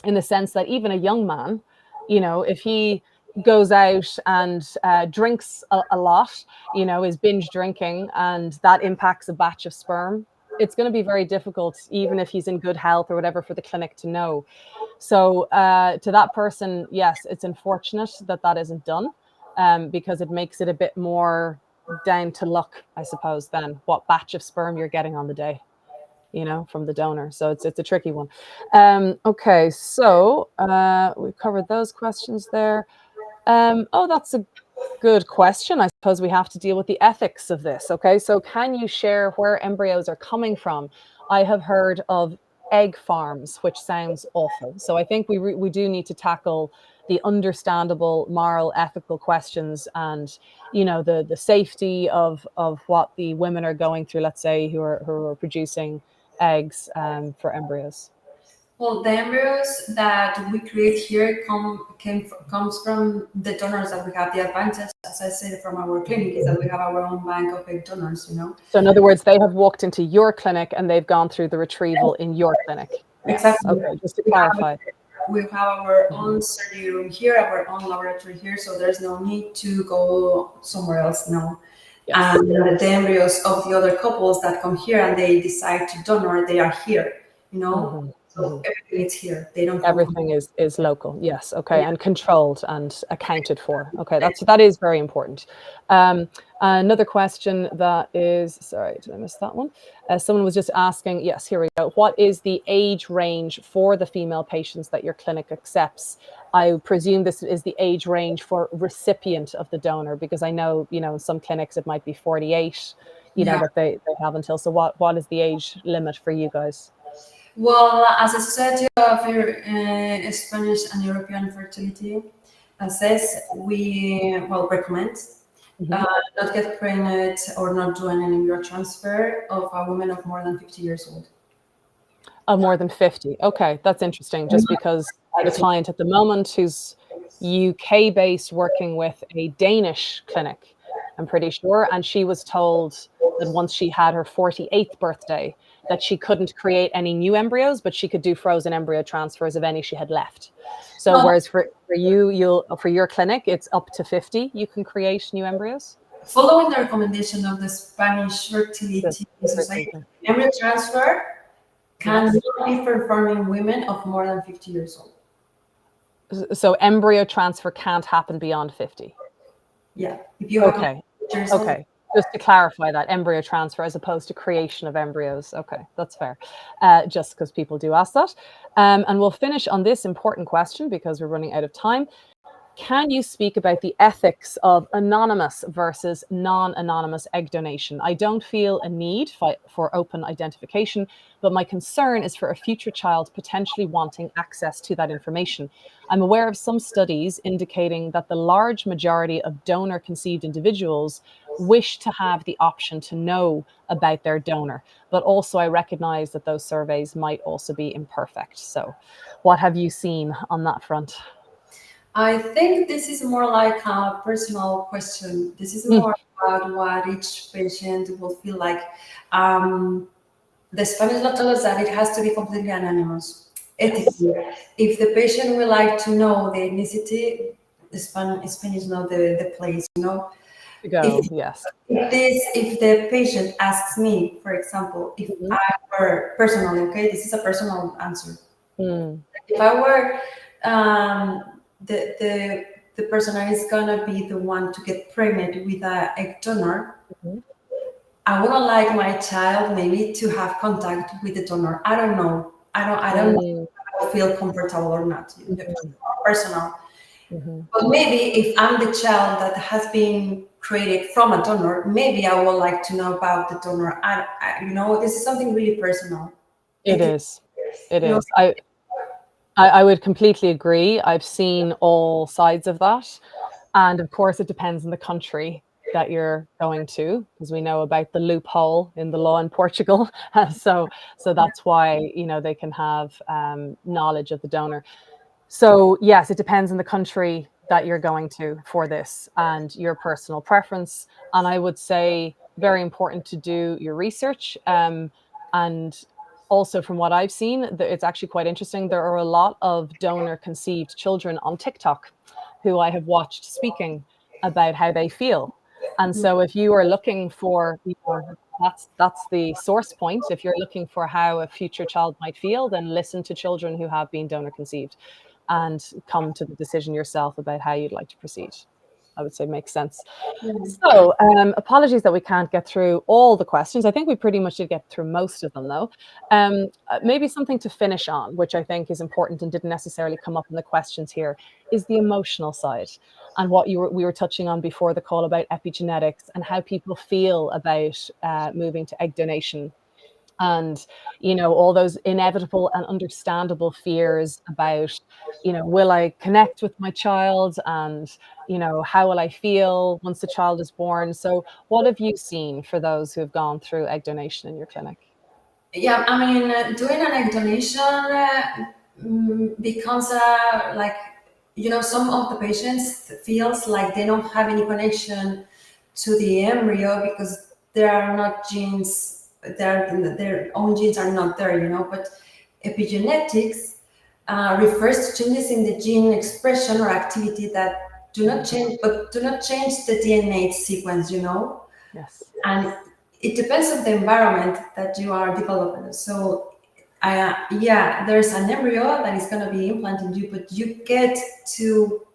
in the sense that even a young man, you know, if he goes out and drinks a lot, you know, is binge drinking, and that impacts a batch of sperm, it's going to be very difficult, even if he's in good health or whatever, for the clinic to know. So to that person, yes, it's unfortunate that that isn't done, because it makes it a bit more down to luck, I suppose, than what batch of sperm you're getting on the day, you know, from the donor. So it's a tricky one. Okay, so we've covered those questions there. Oh, that's a good question. I suppose we have to deal with the ethics of this. Okay, so can you share where embryos are coming from? I have heard of egg farms, which sounds awful. So I think we do need to tackle the understandable moral, ethical questions, and you know, the safety of what the women are going through, let's say, who are producing eggs for embryos. Well, the embryos that we create here comes from the donors that we have. The advantage, as I said, from our clinic is that we have our own bank of egg donors, you know. So in other words, they have walked into your clinic and they've gone through the retrieval in your clinic. Exactly. Okay, just to clarify. We have our own surgery room here, our own laboratory here, so there's no need to go somewhere else now. Yes. And the embryos of the other couples that come here and they decide to donor, they are here, you know. Mm-hmm. So everything is here. They don't. Everything is local. Yes. Okay. Yeah. And controlled and accounted for. Okay. That is very important. Another question that is, sorry, did I miss that one? Someone was just asking. Yes. Here we go. What is the age range for the female patients that your clinic accepts? I presume this is the age range for recipient of the donor, because I know, you know, in some clinics it might be 48. You know, that they have until. So what is the age limit for you guys? Well, as a Society of Spanish and European Fertility says, we recommend not get pregnant or not do an embryo transfer of a woman of more than 50 years old. Of more than 50. Okay, that's interesting. Just because I have a client at the moment who's UK-based, working with a Danish clinic, I'm pretty sure, and she was told that once she had her 48th birthday, that she couldn't create any new embryos, but she could do frozen embryo transfers of any she had left. So whereas for you, for your clinic, it's up to 50, you can create new embryos? Following the recommendation of the Spanish Fertility Society, embryo transfer cannot be performed in women of more than 50 years old. So embryo transfer can't happen beyond 50? Yeah. If you have okay. Just to clarify that, embryo transfer as opposed to creation of embryos. Okay, that's fair. Just because people do ask that. And we'll finish on this important question because we're running out of time. can you speak about the ethics of anonymous versus non-anonymous egg donation? I don't feel a need for open identification, but my concern is for a future child potentially wanting access to that information. I'm aware of some studies indicating that the large majority of donor-conceived individuals wish to have the option to know about their donor, but also I recognize that those surveys might also be imperfect. So what have you seen on that front? I think this is more like a personal question. This is more about what each patient will feel like. The Spanish law tells us that it has to be completely anonymous. Ethically, if the patient would like to know the ethnicity, Spain is not the place, you know. To go, If the patient asks me, for example, if I were personally, okay, this is a personal answer. If I were the person that is gonna be the one to get pregnant with a egg donor, I wouldn't like my child maybe to have contact with the donor. I don't know. I don't know if I will feel comfortable or not. It's personal. But maybe if I'm the child that has been created from a donor, maybe I would like to know about the donor. You know, this is something really personal. It is. I would completely agree. I've seen all sides of that. And of course, it depends on the country that you're going to, because we know about the loophole in the law in Portugal. So that's why, you know, they can have knowledge of the donor. So yes, it depends on the country that you're going to for this and your personal preference. And I would say very important to do your research. And also from what I've seen, it's actually quite interesting. There are a lot of donor conceived children on TikTok who I have watched speaking about how they feel. And so if you are looking for, that's the source point. If you're looking for how a future child might feel, then listen to children who have been donor conceived and come to the decision yourself about how you'd like to proceed. I would say makes sense. So apologies that we can't get through all the questions. I think we pretty much did get through most of them though. Maybe something to finish on, which I think is important and didn't necessarily come up in the questions here, is the emotional side and what we were touching on before the call about epigenetics and how people feel about moving to egg donation. And, you know, all those inevitable and understandable fears about, you know, will I connect with my child and, you know, how will I feel once the child is born? So what have you seen for those who have gone through egg donation in your clinic? Yeah, I mean, doing an egg donation becomes like, you know, some of the patients feels like they don't have any connection to the embryo because there are not genes. Their own genes are not there, you know, but epigenetics refers to changes in the gene expression or activity that do not change the DNA sequence, you know. Yes. And it depends on the environment that you are developing. So yeah, there's an embryo that is going to be implanted in you, but you get to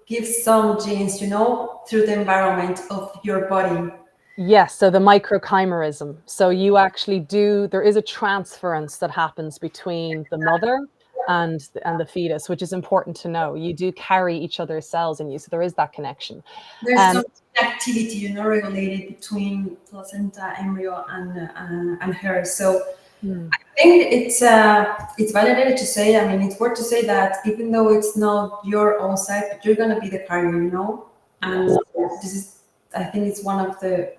give some genes, you know, through the environment of your body. Yes, so the microchimerism. So you actually there is a transference that happens between the mother and the fetus, which is important to know. You do carry each other's cells in you, so there is that connection. There's some activity, you know, regulated between placenta, embryo, and her. So I think it's validated to say. I mean, it's worth to say that even though it's not your own site, but you're gonna be the carrier, you know. And this is, I think, it's one of the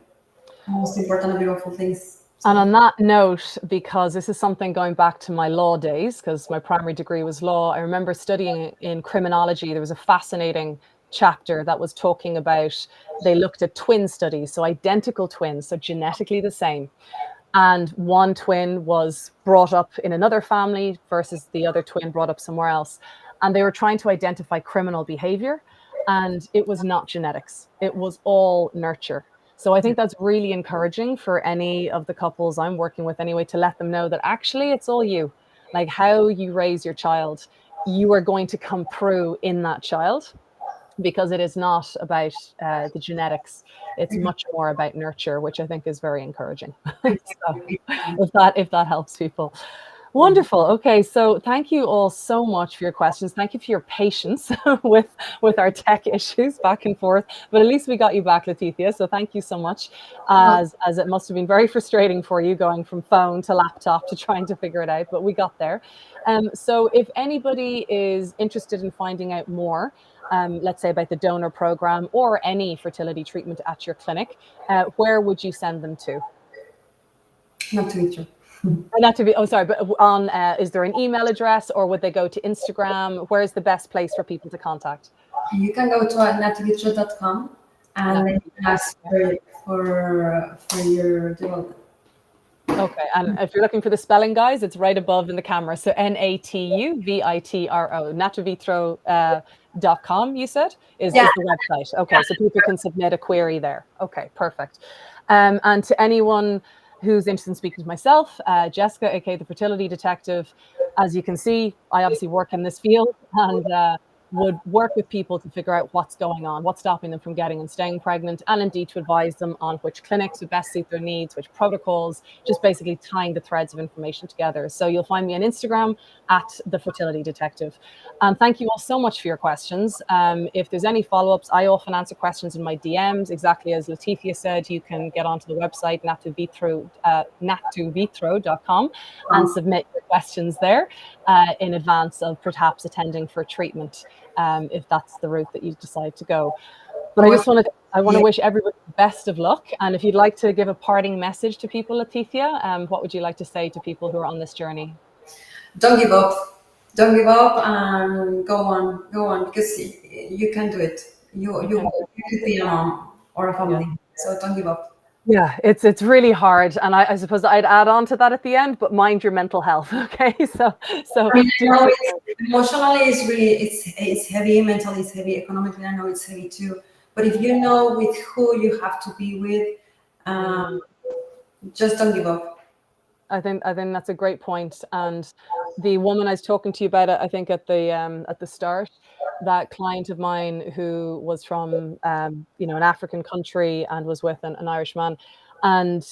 most important and beautiful things. And on that note, because this is something going back to my law days, because my primary degree was law, I remember studying in criminology. There was a fascinating chapter that was talking about, they looked at twin studies, so identical twins, so genetically the same. And one twin was brought up in another family versus the other twin brought up somewhere else. And they were trying to identify criminal behavior. And it was not genetics. It was all nurture. So I think that's really encouraging for any of the couples I'm working with anyway, to let them know that actually it's all you. Like how you raise your child, you are going to come through in that child, because it is not about the genetics. It's much more about nurture, which I think is very encouraging. So if that helps people. Wonderful. Okay, so thank you all so much for your questions. Thank you for your patience with our tech issues back and forth. But at least we got you back, Leticia. So thank you so much. As it must have been very frustrating for you going from phone to laptop to trying to figure it out, but we got there. So if anybody is interested in finding out more, let's say about the donor program or any fertility treatment at your clinic, where would you send them to? NatuVitro. Not to be, oh, sorry, but on, is there an email address, or would they go to Instagram? Where's the best place for people to contact? You can go to NatuVitro.com and then ask for your development. Okay, and if you're looking for the spelling, guys, it's right above in the camera. So NatuVitro, NatuVitro.com, you said, is the website. Okay, so people can submit a query there. Okay, perfect. And to anyone who's interested in speaking to myself, Jessica, aka the fertility detective. As you can see, I obviously work in this field and would work with people to figure out what's going on, what's stopping them from getting and staying pregnant, and indeed to advise them on which clinics would best suit their needs, which protocols, just basically tying the threads of information together. So you'll find me on Instagram at the fertility detective. Thank you all so much for your questions. If there's any follow-ups, I often answer questions in my DMs. Exactly as Leticia said, you can get onto the website NatuVitro.com and submit your questions there in advance of perhaps attending for treatment, if that's the route that you decide to go. But I want to wish everybody the best of luck. And if you'd like to give a parting message to people, Leticia, what would you like to say to people who are on this journey? Don't give up. Don't give up and go on, because you can do it. You could be a mom or a family, so don't give up. Yeah, it's really hard, and I suppose I'd add on to that at the end, but mind your mental health, okay? So I mean, I know emotionally it's heavy, mentally it's heavy, economically I know it's heavy too. But if you know with who you have to be with, just don't give up. I think that's a great point. And the woman I was talking to you about it, I think at the start, that client of mine who was from an African country and was with an Irish man, and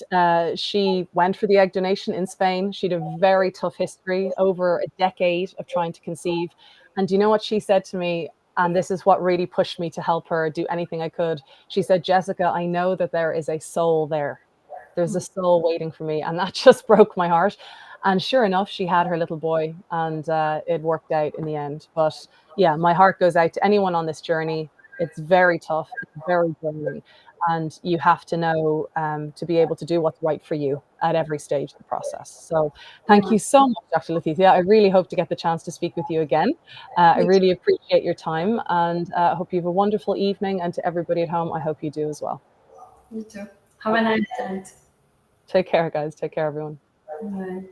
she went for the egg donation in Spain. She had a very tough history, over a decade of trying to conceive. And do you know what she said to me? And this is what really pushed me to help her do anything I could. She said, "Jessica, I know that there is a soul there. There's a soul waiting for me." And that just broke my heart. And sure enough, she had her little boy, and it worked out in the end. But yeah, my heart goes out to anyone on this journey. It's very tough, it's very draining, and you have to know to be able to do what's right for you at every stage of the process. So thank you so much, Dr. Leticia. I really hope to get the chance to speak with you again. I really appreciate your time, and I hope you have a wonderful evening. And to everybody at home, I hope you do as well. You too. Have a nice night. Take care, guys. Take care, everyone. Bye.